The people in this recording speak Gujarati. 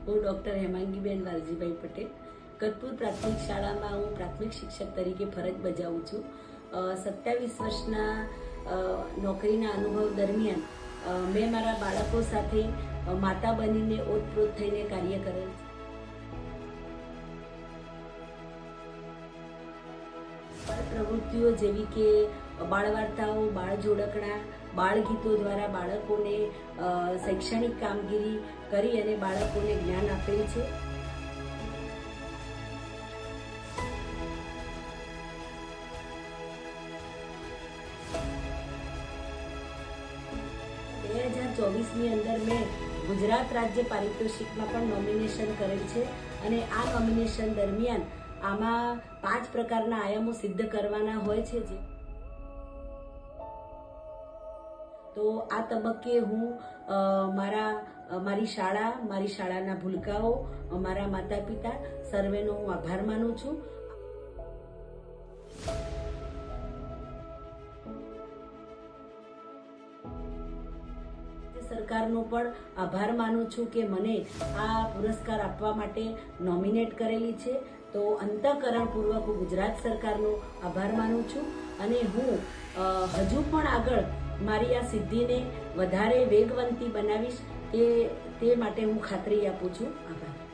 હું ડૉક્ટર હેમાંગીબેન વાલજીભાઈ પટેલ કતપુર પ્રાથમિક શાળામાં હું પ્રાથમિક શિક્ષક તરીકે ફરજ બજાવું છું. 27 વર્ષના નોકરીના અનુભવ દરમિયાન મેં મારા બાળકો સાથે માતા બનીને ઓતપ્રોત થઈને કાર્ય કરેલ છે. પ્રવૃત્તિઓ જેવી કે બાળ વાર્તાઓ, બાળ જોડકણા, બાળ ગીતો દ્વારા બાળકોને શૈક્ષણિક કામગીરી કરી અને બાળકોને જ્ઞાન આપેલ છે. ની અંદર મેં ગુજરાત રાજ્ય પારિતોષિકમાં પણ નોમિનેશન કરેલ છે અને આ નોમિનેશન દરમિયાન આમાં 5 પ્રકારના આયામો સિદ્ધ કરવાના હોય છે. તો આ તબક્કે હું મારી શાળાના ભૂલકાઓ, મારા માતા પિતા સર્વેનો હું આભાર માનું છું. સરકારનો પણ આભાર માનું છું કે મને આ પુરસ્કાર આપવા માટે નોમિનેટ કરેલી છે. તો અંતઃકરણપૂર્વક હું ગુજરાત સરકારનો આભાર માનું છું અને હું હજુ પણ આગળ મારી આ સિદ્ધિને વધારે વેગવંતી બનાવીશ તે માટે હું ખાતરી આપું છું. આભાર.